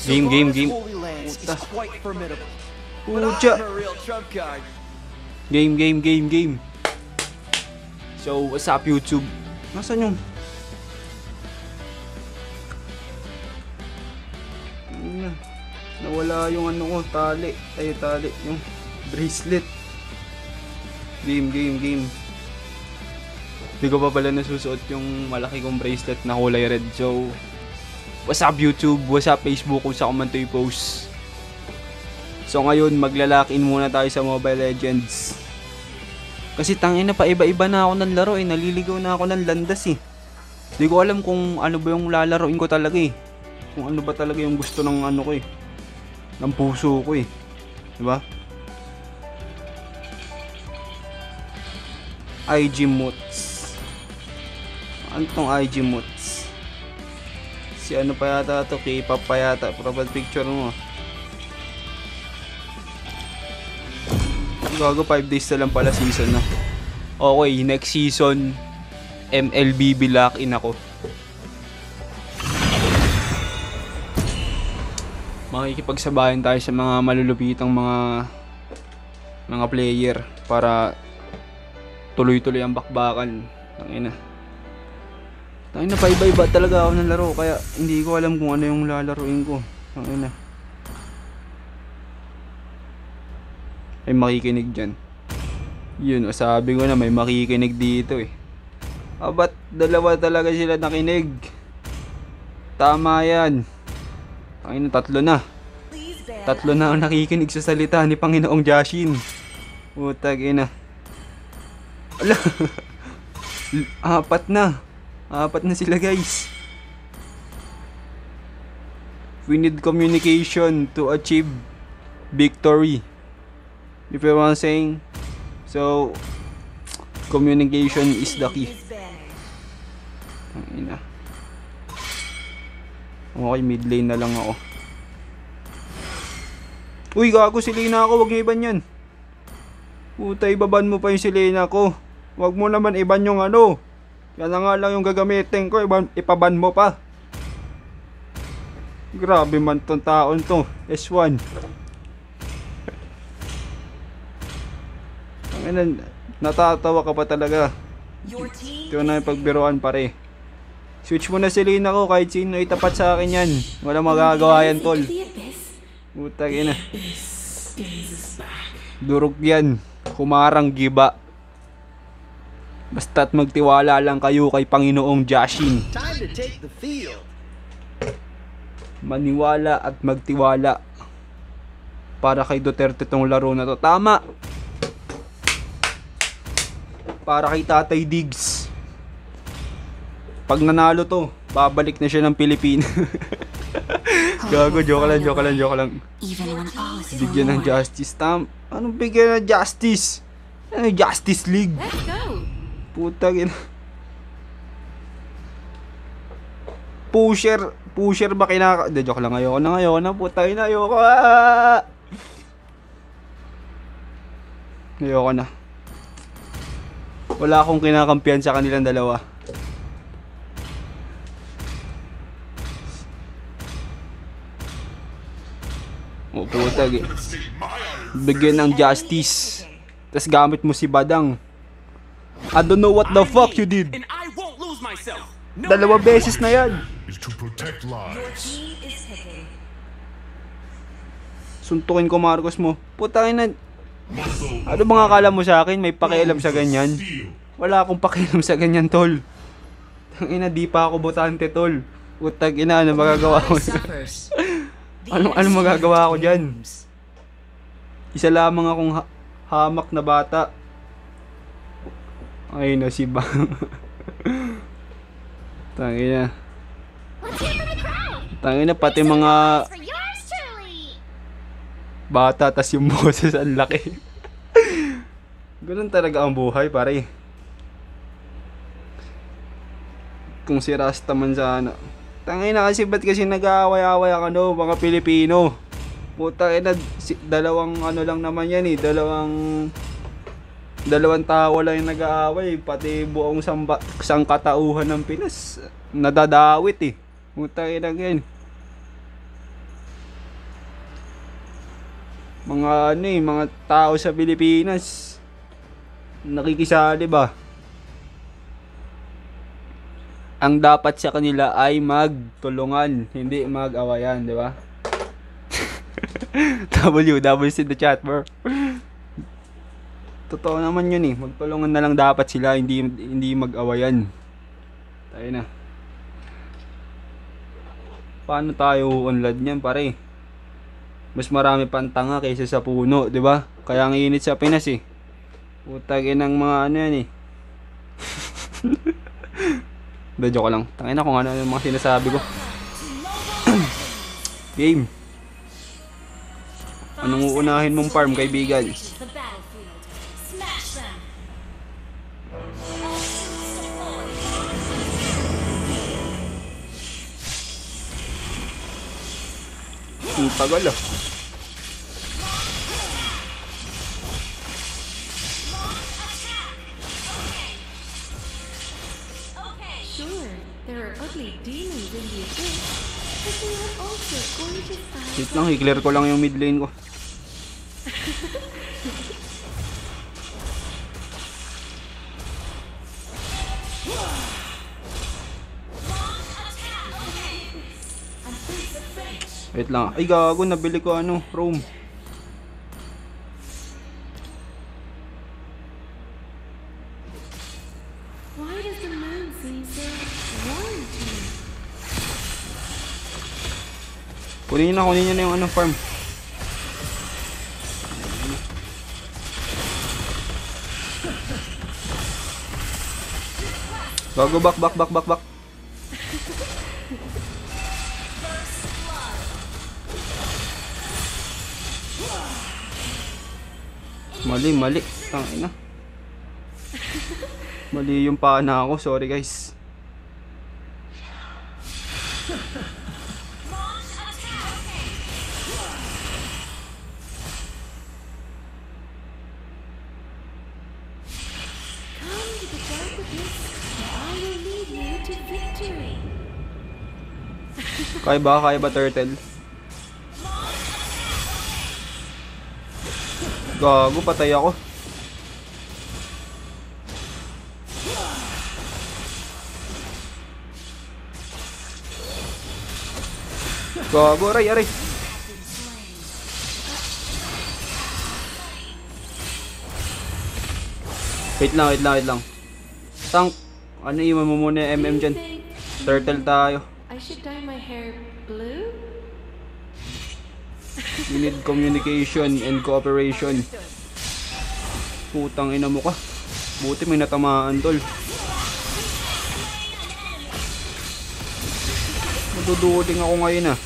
Game. Pucha. Game. So, what's up YouTube? Nasaan yung... Nawala yung ano ko, tali. Yung bracelet. Game. Hindi ko pa pala nasusuot yung malaki kong bracelet na kulay red. So, what's up YouTube? What's up Facebook kung saan ko man ito i-post. So ngayon, magla-lock in muna tayo sa Mobile Legends. Kasi tangina pa iba-iba na ako ng laro eh. Naliligaw na ako ng landas eh. Hindi ko alam kung ano ba yung lalaroin ko talaga eh. Kung ano ba talaga yung gusto ng ano ko eh. Ng puso ko eh. Diba? IG Moots. Ano tong IG Moots? Si ano pa yata to? K-pop pa yata. Profile picture mo. Gago 5 days na lang pala season na. Okay, next season MLBB lock in ako. Makikipagsabayan tayo sa mga malulupitang mga player para tuloy-tuloy ang bakbakan. Tangina pa iba-iba talaga ako ng laro kaya hindi ko alam kung ano yung lalaruin ko. Tangina. May makikinig dyan. Yun, sabi ko na may makikinig dito eh. Ba't dalawa talaga sila nakinig? Tama yan. Tangina, tatlo na ang nakikinig sa salita ni Panginoong Jashin. Putang ina. Ala. Apat na sila guys. We need communication to achieve victory. If you want saying, so communication is the key. Tangina. Okay, mid lane na lang ako. Uy, gago si Lina ako, wag niyo iban yan. Puta, ibaban mo pa yung si Lina ko. Wag mo naman iban yung ano. Yan na nga lang yung gagamitin ko, ipaban mo pa. Grabe man tong taon to. S1. Natatawa ka pa talaga. Ito na yung pagbiruan pare. Switch mo na si Lina ko kahit sino itapat sa akin yan. Wala magagawa yan tol. Putang ina. Durog yan. Humarang giba. Basta't magtiwala lang kayo kay Panginoong Jashin. Maniwala at magtiwala. Para kay Duterte tong laro na to. Tama. Para kay Tatay Diggs. Pag nanalo to, babalik na siya ng Pilipinas. Gago, joke lang. Bigyan ng justice. Anong bigyan ng justice? Ano Justice League? Putang ina. Pusher ba kinaka... De, joke lang, ayoko na. Putang ina, ayoko na. Wala akong kinakampiyan sa kanilang dalawa. O putag eh. Bigyan ng justice. Tapos gamit mo si Badang. I don't know what the fuck you did. 2 beses na yan. Suntukin ko Marcos mo. Putangin na. Ano bang akala mo sa akin? May pakialam sa ganyan? Wala akong pakialam sa ganyan tol. Tangina, di pa ako botante tol. Putang ina, ano magagawa ko? Ano magagawa ko dyan? Isa lamang akong hamak na bata. Ay na si Bang. Tangina pati mga bata tas yung boses ang laki. Ganun talaga ang buhay pare. Kung si Rasta man sana. Tangina kasi ba't kasi nag-aaway-aaway ang ano, mga Pilipino. Puta ina, dalawang ano lang naman yan eh, dalawang tao lang yung nag-aaway, pati buong sangkatauhan ng Pinas nadadawit eh. Puta ina yan. mga ano eh, mga tao sa Pilipinas nakikisali ba? Ang dapat sa kanila ay magtulungan, hindi mag-awayan, di ba? W in the chat, bro. Totoo naman yun eh. Magtulungan na lang dapat sila, hindi mag-awayan. Tayo na. Paano tayo unlad niyan, pare? Mas marami pang tanga kaysa sa puno, di ba? Kaya ang init sa Pinas eh. Putagin ng mga ano yan eh. Da, joke lang. Tangina kung ano yung mga sinasabi ko. Game. Anong uunahin mong farm, kaibigan? Ang tagal ah. Sure, there are ugly demons in the abyss, but they are also gorgeous eyes. Wait lang, i-clear ko lang yung mid lane ko. Wait lang. Ay gago, nabili ko ano, Chrome. Why does the moon seem so warm to me? Kunin niyo na yung ano, farm. Gago, back. Mali. Tangina. Mali yung pana ako. Sorry guys. Come to the dark abyss, and I will lead you to victory. Kaya ba turtle? Gago, patay ako. Gago, aray. Wait lang. Tank, ano iwan mo muna yung MM dyan? Turtle tayo. I should dye my hair blue? We need communication and cooperation. Putang ina mo ka. Buti may natamaan, tol. Maduduling ako ngayon ah.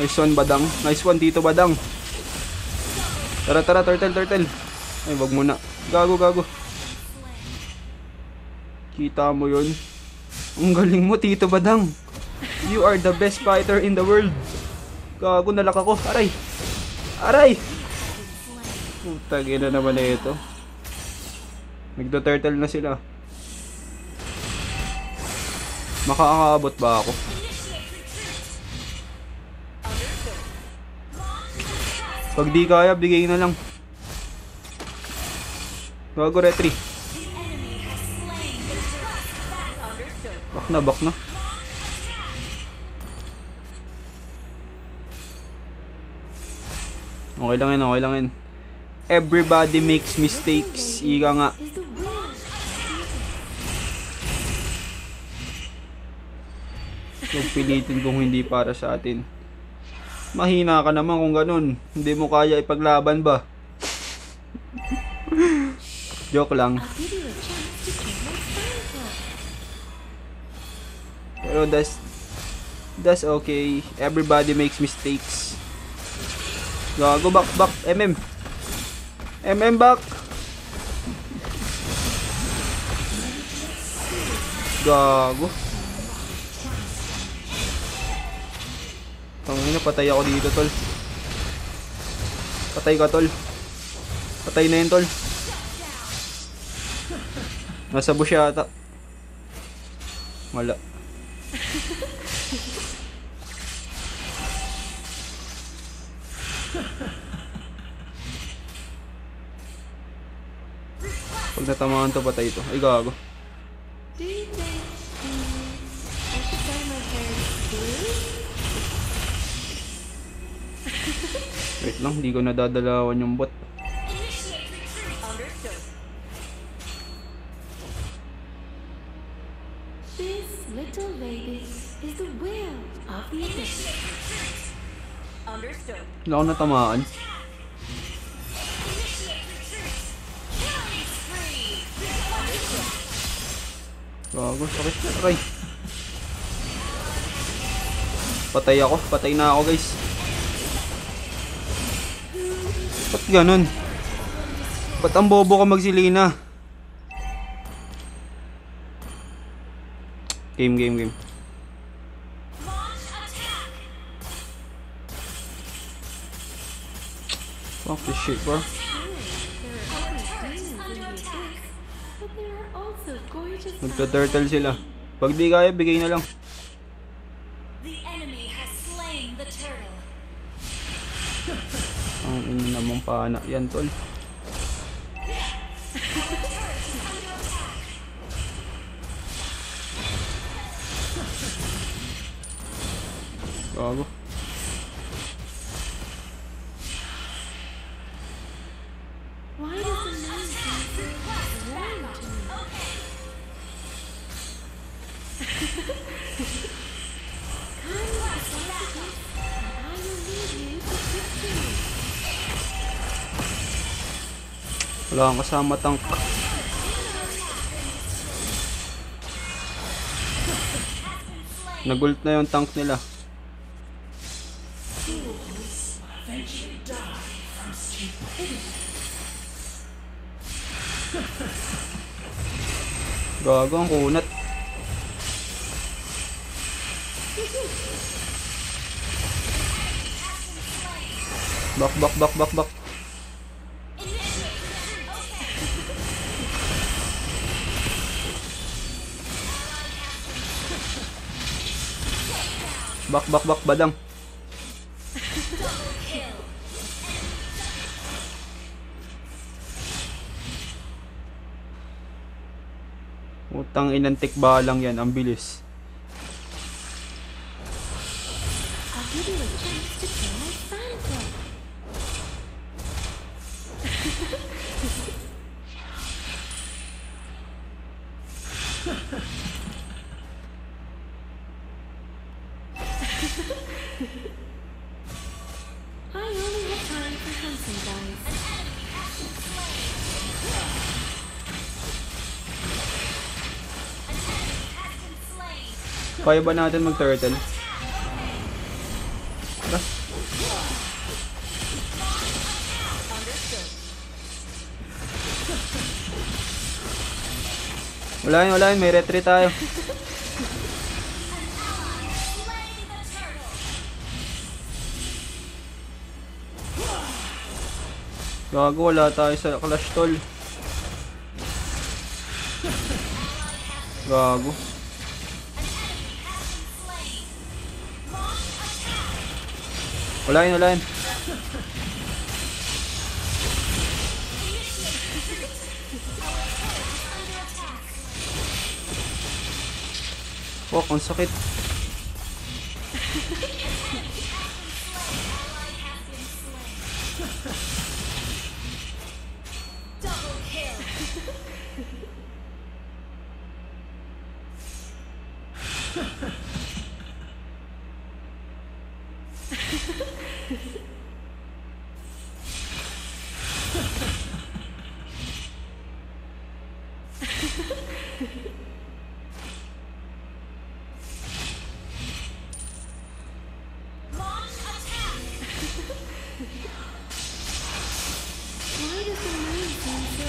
Nice one, Badang. Nice one dito, Badang. Tara, turtle. Ay, wag mo na. Gago. Kita mo yun? Ang galing mo, Tito Badang. You are the best fighter in the world. Gago, nalak ako. Aray! Putang ina naman na ito. Nagdo-turtle na sila. Makakaabot ba ako? Pag di kaya, bigay na lang. Gago, retry. Back na. Okay lang yun. Everybody makes mistakes. Ika nga. Huwag pilitin kung hindi para sa atin. Mahina ka naman kung ganun. Hindi mo kaya ipaglaban ba? Joke lang. Pero that's okay. Everybody makes mistakes. Gago, back. MM back. Gago. Tangina, patay ako dito, tol. Patay ka, tol. Patay na yun, tol. Nasa bush yata. Wala. Pag natamaan to, patay ito. Ay, gago. Do you think I should dye my hair blue? Wait lang, hindi ko nadadalawan yung bot. Understood. This little lady is the will of the abyss. Understood. Wala akong natamaan. Gago, sakit na. Aray. Patay ako. Patay na ako, guys. Ba't ganun? Ba't ang bobo ka magsilina? Game. Fuck this shit, bro. But there are also gorgeous Magta-turtle sila. Pag di kaya, bigay na lang. The enemy has slain the turtle. Ang ina namang pana. Yan, tol. Gago. Why does the moon seem so warm to me? Come with the sacrifice, and I will lead you to victory. Wala kang kasama tank. Nagult na yung tank nila. Gago ang kunat. Bak. Bak, badang. Utang inantik balang yan, ang bilis. I'll give you a chance to kill my fan club. I only have time for hunting, guys. Kaya ba natin mag-turtle? Ba? Wala yun, may retreat tayo. Gago, wala tayo sa clash tol. Gago. Wala yun. Fuck, ang sakit. Double kill. Launch attack. Why does the moon seem so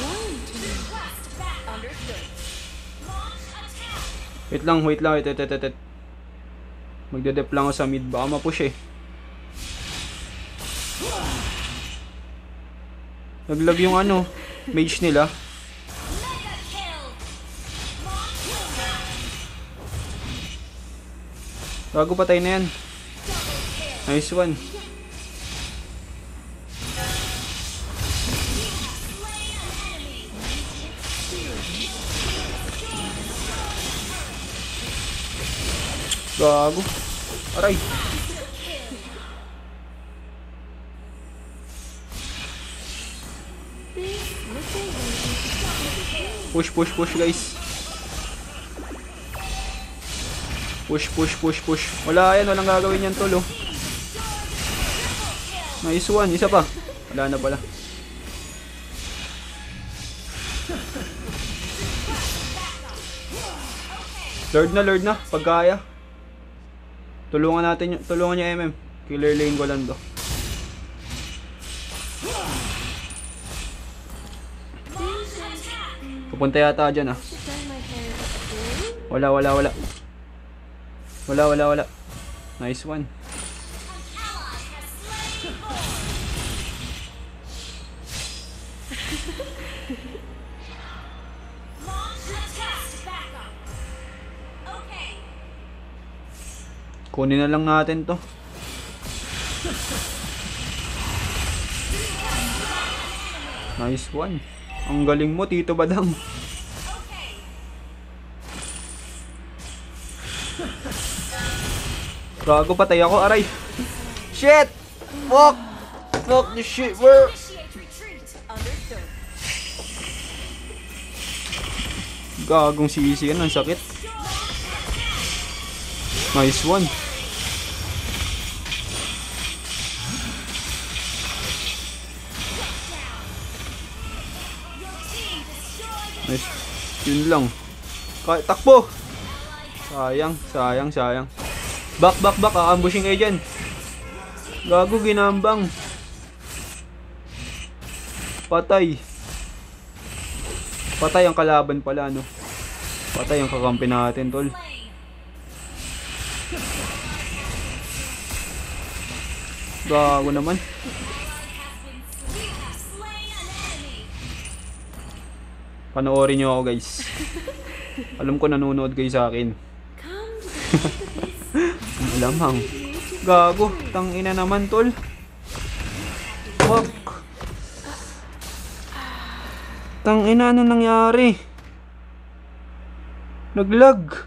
warm to me? Request back. Understood. Launch attack. Wait lang. Wait. Magdedep lang ako sa mid. Baka mapush eh. Naglag yung ano, mage nila. Mega kill. Launch attack. Gago, patay na yan. Nice one. Gago. Aray. Push, push, push, guys. Push, push, push, push. Wala yan, walang gagawin yan, tol, oh. Nice one, isa pa. Wala na pala. Lord na, pag kaya. Tulungan natin, tulungan niya MM. Killer lane ko lang to. Pupunta yata dyan, ah. Wala. Wala. Nice one. Kunin na lang natin to. Nice one. Ang galing mo, Tito Badang. Gago, patay ako, aray. Shit! Fuck! Fuck the shit, bro! Gagong sisi yan, ang sakit. Nice one. Nice. Yun lang. Takbo! Sayang. Back. Ambushing kayo dyan. Gago, ginambang. Patay ang kalaban pala, no? Patay ang kakampi natin, tol. Gago naman. Panoorin nyo ako, guys. Alam ko nanonood kayo sa akin. Malamang. Gago, tangina naman, tol. Fuck. Tangina, ano nangyari? Naglag.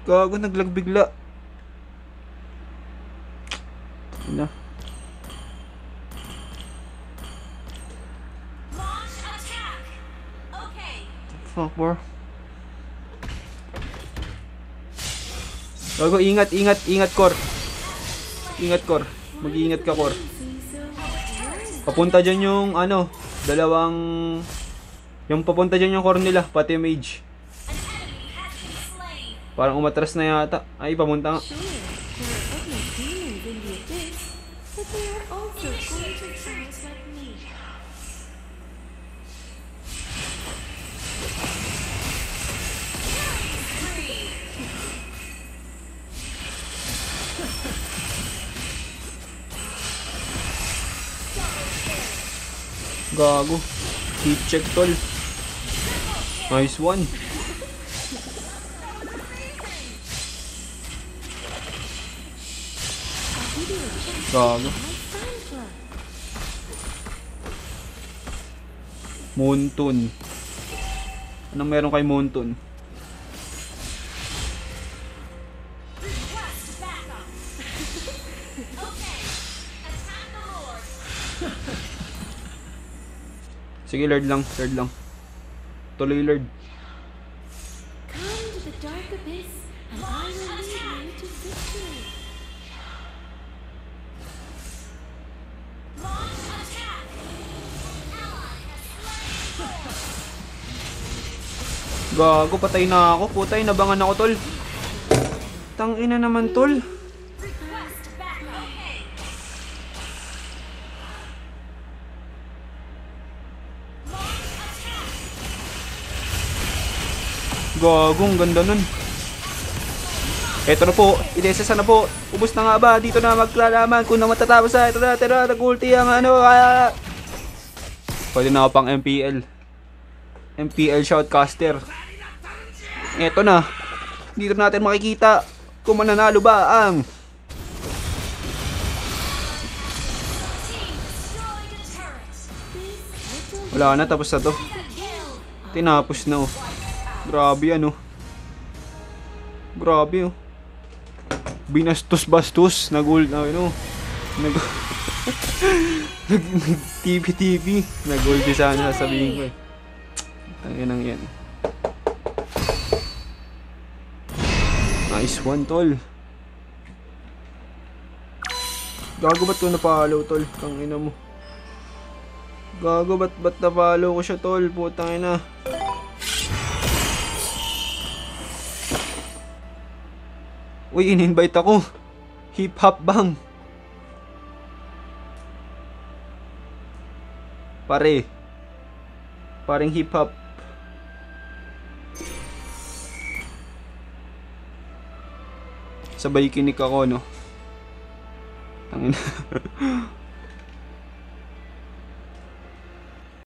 Gago, naglag bigla. Ina. Fuck, bro. Gago, ingat, Kor. Ingat, Kor. Mag-iingat ka, Kor. Papunta dyan yung, yung papunta dyan yung core nila, pati mage. Parang umatras na yata. Ay, pamunta nga. Gago. Heat check, tol. Nice one. Gago. Moonton. Anong meron kay Moonton? Sige, Lord lang. Tuloy, Lord. Come to the dark abyss, and I will lead you to victory. Gago, patay na ako. Putay, nabangan ako, tol. Tangina naman, tol. Gagong ganda nun. Eto na po, idesesa na po. Ubus na nga ba? Dito na maglalaman kung na matatapos na. Ito na, nag-ulti ang Pwede na ako pang MPL. MPL Shoutcaster. Eto na. Dito natin makikita kung mananalo ba ang wala na, tapos na to. Tinapos na, oh. Grabe ano. Grabe, oh. Binastos-bastos. Nag-ult na, ano. Nag-TV-TV. Nag-ulti sana, sasabihin ko, eh. Tangin ang yan. Nice one, tol. Gago, ba't ko napalo, tol? Tangina mo. Gago, ba't napalo ko siya, tol? Putang ina. Uy, in-invite ako. Hip hop bang. Pare. Pareng hip hop. Sabay kinik ako, no? Tangina.